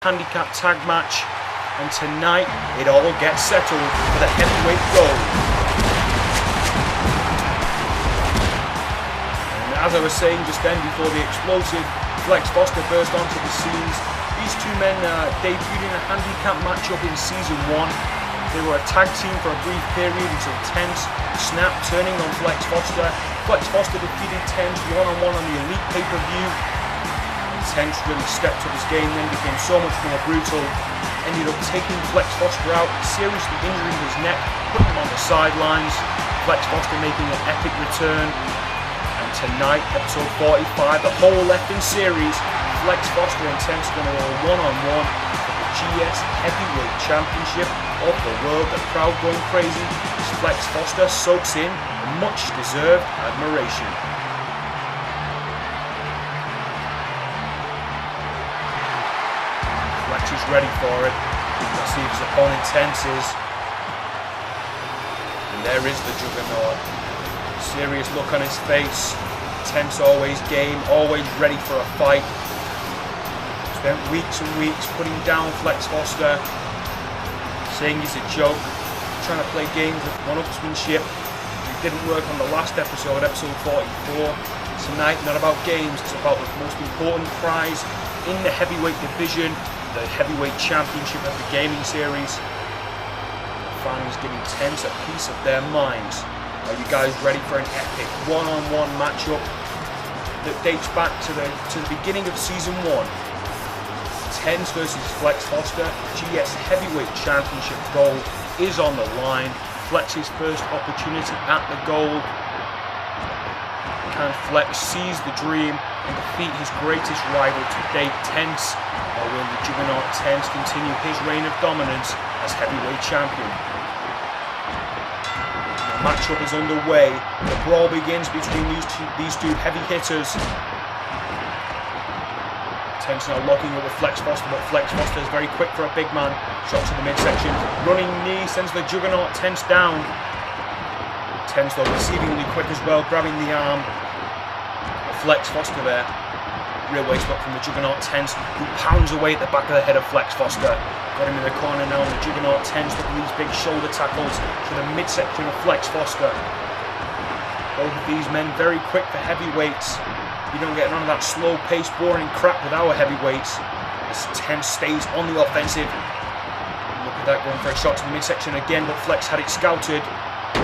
handicap tag match. And tonight, it all gets settled for the heavyweight gold. And as I was saying just then, before the explosive Flex Foster burst onto the scenes, these two men debuted in a handicap matchup in Season 1. They were a tag team for a brief period until Tense snapped, turning on Flex Foster. Flex Foster defeated Tense one-on-one on the Elite pay-per-view. Tense really stepped up his game, then became so much more brutal. Ended up taking Flex Foster out, seriously injuring his neck, putting him on the sidelines. Flex Foster making an epic return. And tonight, episode 45, the whole left in series, Flex Foster and Tense are going to go one-on-one for the GS Heavyweight Championship of the world. The crowd going crazy as Flex Foster soaks in much-deserved admiration. Flex is ready for it. Let's see if his opponent Tense is. And there is the Juggernaut. Serious look on his face. Tense always game, always ready for a fight. Spent weeks and weeks putting down Flex Foster, saying he's a joke, trying to play games with one-upsmanship. It didn't work on the last episode, episode 44. Tonight, not about games, it's about the most important prize in the heavyweight division, the heavyweight championship of the gaming series. Fans giving Tense a piece of their minds. Are you guys ready for an epic one-on-one matchup that dates back to the beginning of Season 1? Tense versus Flex Foster, GS Heavyweight Championship gold is on the line. Flex's first opportunity at the gold. Can Flex seize the dream and defeat his greatest rival to date, Tense? Or will the Juggernaut Tense continue his reign of dominance as heavyweight champion? The matchup is underway. The brawl begins between these two heavy hitters. Tense now locking up with Flex Foster, but Flex Foster is very quick for a big man. Shot to the midsection. Running knee sends the Juggernaut Tense down. Tense though exceedingly quick as well, grabbing the arm. Flex Foster there. Real waist up from the Juggernaut Tense, who pounds away at the back of the head of Flex Foster. Got him in the corner now, and the Juggernaut Tense with these big shoulder tackles to the midsection of Flex Foster. Both of these men very quick for heavyweights. You don't get none of that slow-paced, boring crap with our heavyweights. As Tense stays on the offensive. Look at that, going for a shot to the midsection again, but Flex had it scouted.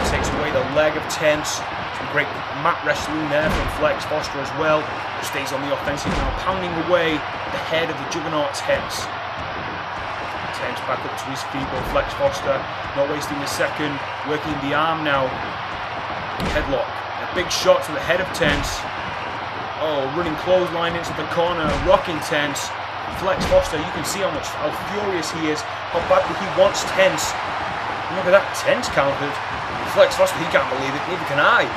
Takes away the leg of Tense. Some great mat wrestling there from Flex Foster as well. Stays on the offensive now, pounding away the head of the Juggernaut Tense. Tense back up to his feet, but Flex Foster not wasting a second, working the arm now. Headlock. A big shot to the head of Tense. Oh, running clothesline into the corner, rocking Tense. Flex Foster, you can see how furious he is, how badly he wants Tense. And look at that, Tense countered. Flex Foster, he can't believe it, neither can I.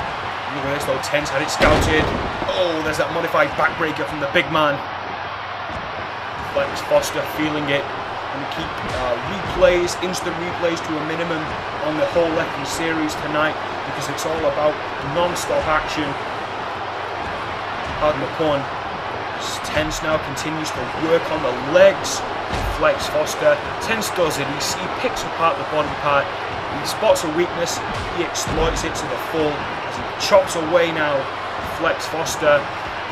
Look at this though, Tense had it scouted. Oh, there's that modified backbreaker from the big man. Flex Foster feeling it. And keep replays, instant replays to a minimum on the whole left in series tonight, because it's all about non-stop action. Pardon the pun. Tense now continues to work on the legs. Flex Foster. Tense does it. He picks apart the body part. He spots a weakness. He exploits it to the full as he chops away now. Flex Foster.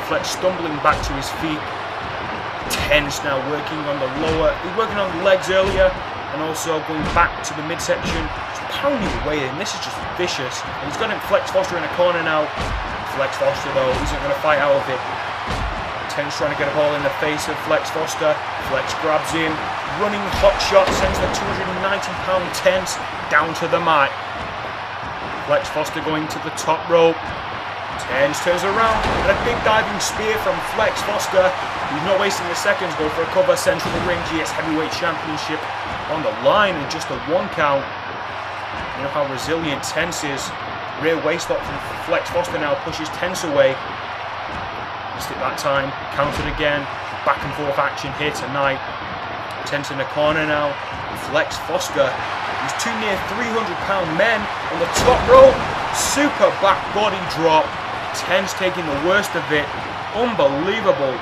Flex stumbling back to his feet. Tense now working on the lower. He's working on the legs earlier and also going back to the midsection. Just pounding away, and this is just vicious. And he's got him Flex Foster in a corner now. Flex Foster though isn't going to fight out of it. Tense trying to get a ball in the face of Flex Foster. Flex grabs him. Running hot shot sends the 290-pound Tense down to the mat. Flex Foster going to the top rope. Tense turns around and a big diving spear from Flex Foster. He's not wasting a second to go for a cover. Central ring, GS Heavyweight Championship on the line in just a 1 count. You know how resilient Tense is. Rear waist up from Flex Foster now pushes Tense away. Missed it that time. Countered again. Back and forth action here tonight. Tense in the corner now. Flex Foster. These two near 300-pound men on the top rope. Super back body drop. Tense taking the worst of it. Unbelievable.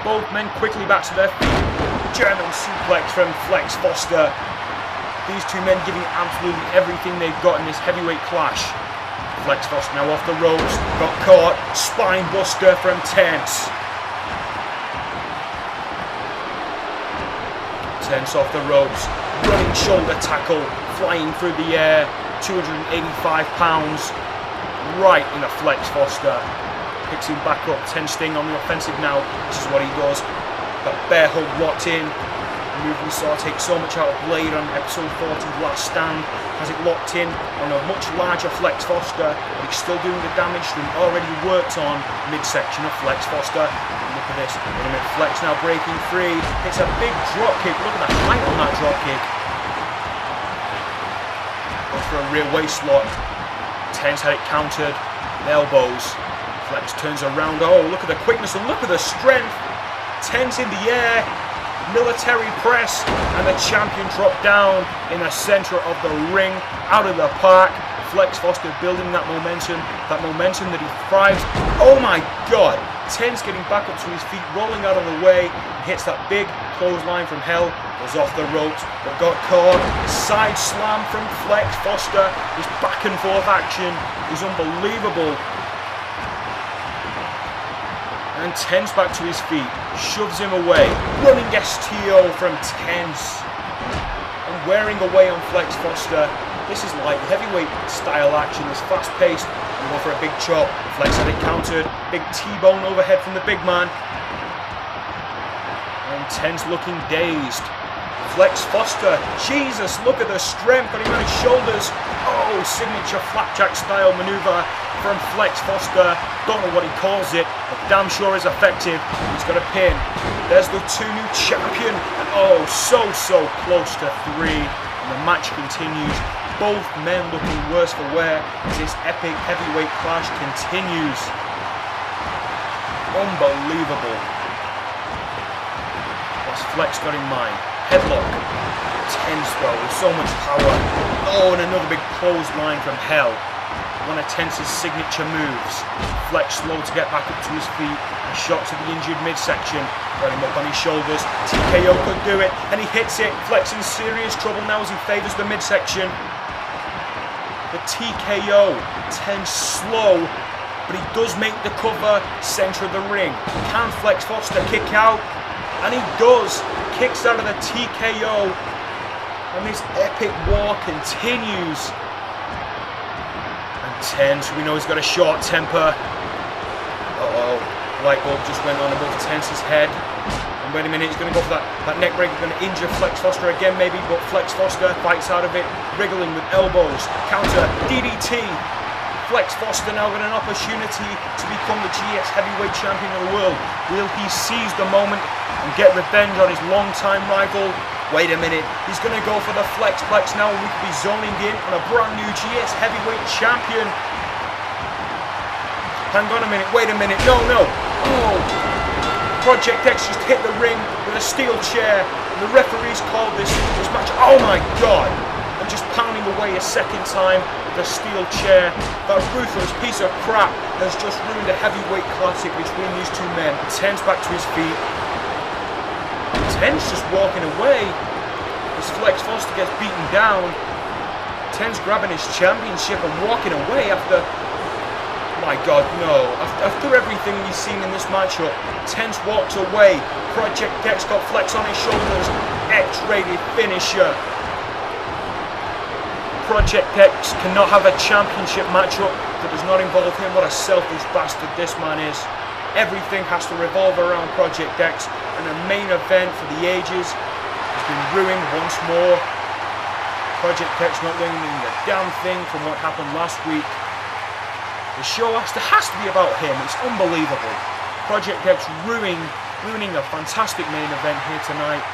Both men quickly back to their feet. German suplex from Flex Foster. These two men giving absolutely everything they've got in this heavyweight clash. Flex Foster now off the ropes, got caught, spine buster from Tense. Tense off the ropes, running shoulder tackle, flying through the air, 285 pounds, right in the Flex Foster. Picks him back up, Tense staying on the offensive now, this is what he does. That bear hug locked in. Move we saw take so much out of Blade on episode 40, Last Stand, has it locked in on a much larger Flex Foster, but he's still doing the damage to an already worked on midsection of Flex Foster. And look at this, wait a minute, Flex now breaking free, it's a big drop kick, look at the height on that drop kick. Goes for a rear waist lock, Tense had it countered, elbows, Flex turns around, oh look at the quickness and look at the strength, Tense in the air, military press, and the champion dropped down in the center of the ring, out of the park. Flex Foster building that momentum that he thrives. Oh my god, Tense getting back up to his feet, rolling out of the way, hits that big clothesline from hell, goes off the ropes, but got caught. Side slam from Flex Foster. This back and forth action is unbelievable. And Tense back to his feet, shoves him away, running STO from Tense, and wearing away on Flex Foster. This is like heavyweight style action, it's fast paced, and go for a big chop. Flex had it countered, big T-bone overhead from the big man, and Tense looking dazed. Flex Foster, Jesus, look at the strength on him on his shoulders. Oh, signature flapjack style maneuver from Flex Foster. Don't know what he calls it, but damn sure is effective. He's got a pin. There's the new champion. And oh, so close to 3. And the match continues. Both men looking worse for wear as this epic heavyweight clash continues. Unbelievable. What's Flex got in mind? Headlock. Tense though, with so much power. Oh, and another big clothesline from hell. One of Tense's signature moves. Flex slow to get back up to his feet. A shot to the injured midsection. Got him up on his shoulders. TKO could do it, and he hits it. Flex in serious trouble now as he favours the midsection. The TKO. Tense slow, but he does make the cover. Centre of the ring. Can Flex Foster kick out? And he does. Kicks out of the TKO. And this epic war continues. And Tense, we know he's got a short temper. Uh-oh. Light bulb just went on above Tense's head. And wait a minute, he's going to go for that neck break. He's going to injure Flex Foster again maybe, but Flex Foster fights out of it, wriggling with elbows. Counter, DDT. Flex Foster now got an opportunity to become the GS heavyweight champion of the world. Will he seize the moment and get revenge on his long-time rival? Wait a minute, he's going to go for the Flex now, and we could be zoning in on a brand new GS heavyweight champion. Hang on a minute, wait a minute, no. Oh, Project X just hit the ring with a steel chair, and the referees called this match. Oh my god! And just pounding away a second time with a steel chair. That ruthless piece of crap has just ruined a heavyweight classic between these two men. Tense back to his feet. Tense just walking away as Flex Foster gets beaten down. Tense grabbing his championship and walking away after... My god, no. After everything we've seen in this matchup, Tense walks away. Project X got Flex on his shoulders. X-rated finisher. Project X cannot have a championship matchup that does not involve him. What a selfish bastard this man is. Everything has to revolve around Project X, and the main event for the ages has been ruined once more. Project X not winning a damn thing from what happened last week. The show has to be about him. It's unbelievable. Project X ruining a fantastic main event here tonight.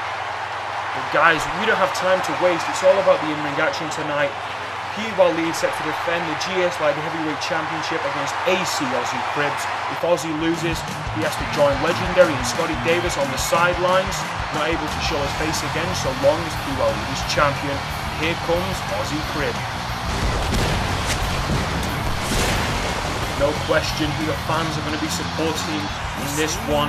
But guys, we don't have time to waste. It's all about the in-ring action tonight. PWE set to defend the GS Light Heavyweight Championship against AC Aussie Cribs. If Aussie loses, he has to join Legendary and Scotty Davis on the sidelines, not able to show his face again so long as PWE is champion. Here comes Aussie Crib. No question who the fans are going to be supporting in this one.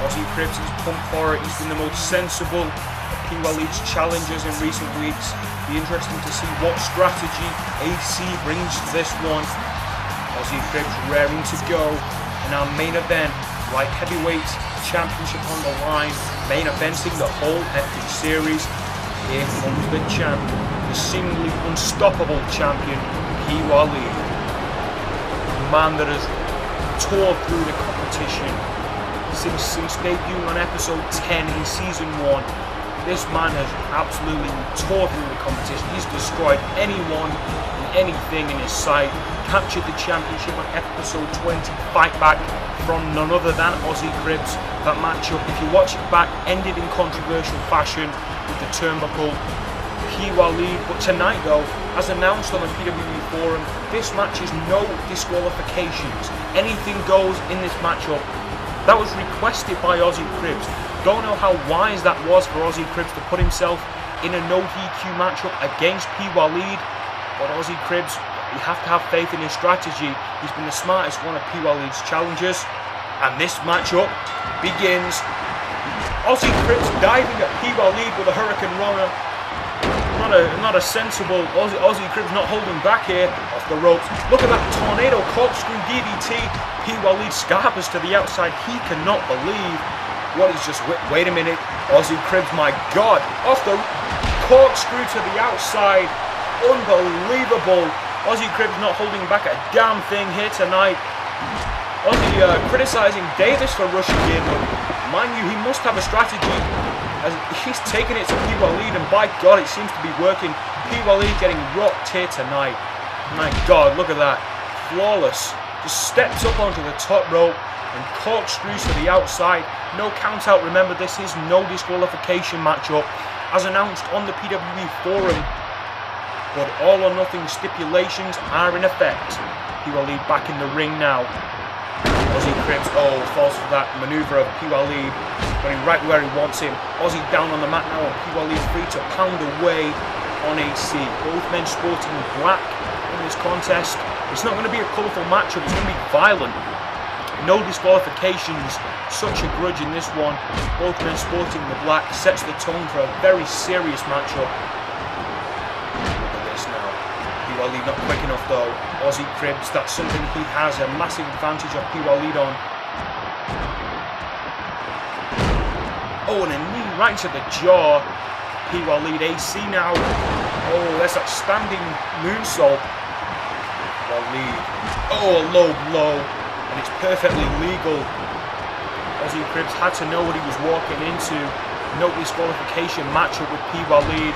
Aussie Cribs is pumped for it. He's been the most sensible of PWE's challengers in recent weeks. Be interesting to see what strategy AC brings to this one. Aussie Cribs raring to go in our main event. Light heavyweight championship on the line, main eventing the whole epic series. Here comes the champ, the seemingly unstoppable champion, PWE. The man that has tore through the competition since debuting on episode 10 in season 1. This man has absolutely tore through the competition. He's destroyed anyone and anything in his sight. Captured the championship on episode 20, fight back from none other than Aussie Cribs. That matchup, if you watch it back, ended in controversial fashion with the turnbuckle PWE. But tonight though, as announced on the PWE Forum, this match is no disqualifications. Anything goes in this matchup. That was requested by Aussie Cribs. Don't know how wise that was for Aussie Cribs to put himself in a no DQ matchup against PWE. But Aussie Cribs, you have to have faith in his strategy. He's been the smartest one of PWE's challengers. And this matchup begins. Aussie Cribs diving at PWE with a Hurricane Runner. Not a sensible Aussie Cribs not holding back here off the ropes. Look at that tornado corkscrew DDT. PWE scarpers to the outside. He cannot believe what he's just. Wait a minute. Aussie Cribs, my God, off the corkscrew to the outside. Unbelievable. Aussie Cribs not holding back a damn thing here tonight. Aussie criticising Davis for rushing in, but mind you, he must have a strategy as he's taking it to PWE, and by God, it seems to be working. PWE getting rocked here tonight. My God, look at that. Flawless. Just steps up onto the top rope and corkscrews to the outside. No count out. Remember, this is no disqualification matchup as announced on the PWE Forum. But all or nothing stipulations are in effect. PWE back in the ring now. Aussie Cribs, falls for that manoeuvre of PWE, going right where he wants him. Aussie down on the mat now, and PWE free to pound away on AC. Both men sporting black in this contest. It's not going to be a colourful matchup, it's going to be violent. No disqualifications, such a grudge in this one. Both men sporting the black sets the tone for a very serious matchup. PWE not quick enough though. Aussie Cribs, that's something he has a massive advantage of PWE on. Oh, and a knee right to the jaw. PWE AC now. Oh, there's that standing moonsault. PWE. Oh, a low blow. And it's perfectly legal. Aussie Cribs had to know what he was walking into. No disqualification matchup with PWE.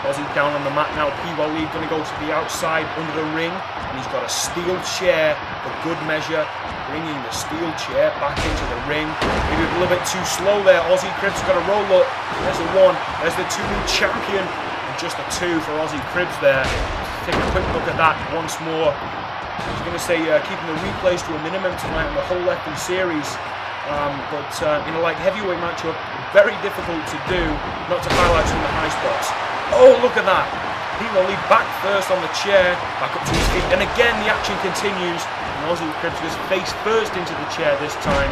Aussie down on the mat now. PWE going to go to the outside under the ring, and he's got a steel chair for good measure, bringing the steel chair back into the ring. Maybe a little bit too slow there. Aussie Cribs got a roll up. There's the 1, there's the 2 new champion, and just a 2 for Aussie Cribs there. Let's take a quick look at that once more. I was going to say keeping the replays to a minimum tonight in the whole effing series. But in a light heavyweight matchup, very difficult to do, not to highlight some of the high spots. Oh, look at that. PWE back first on the chair, back up to his feet, and again the action continues. And Aussie Cribs goes face first into the chair this time.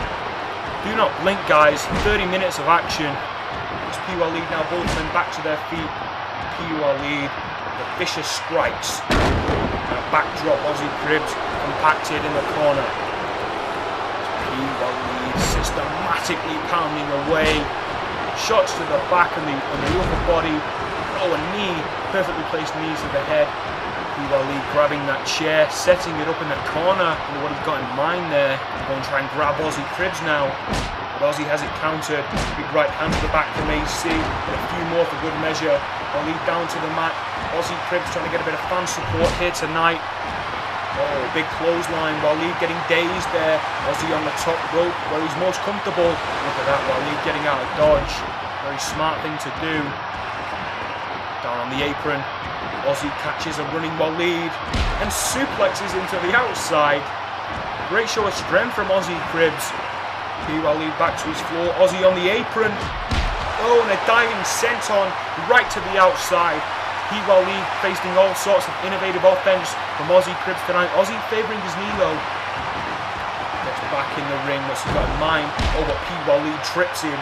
Do not blink, guys. 30 minutes of action. It's PWE now, both men back to their feet. PWE, the vicious strikes. Backdrop, Aussie Cribs compacted in the corner. PWE systematically pounding away. Shots to the back and the upper body. Oh, a knee, perfectly placed knees to the head. PWE grabbing that chair, setting it up in the corner. I wonder what he's got in mind there. Going to try and grab Aussie Cribs now. But Aussie has it countered. Big right hand to the back from AC. And a few more for good measure. PWE down to the mat. Aussie Cribs trying to get a bit of fan support here tonight. Oh, big clothesline. PWE getting dazed there. Aussie on the top rope where he's most comfortable. Look at that, PWE getting out of dodge. Very smart thing to do. Down on the apron, Aussie catches a running lead and suplexes into the outside. Great show of strength from Aussie Cribs. PWE back to his floor. Aussie on the apron. Oh, and a diving senton right to the outside. PWE facing all sorts of innovative offense from Aussie Cribs tonight. Aussie favouring his knee though. Gets back in the ring. What's he got in mind? Oh, but PWE trips him.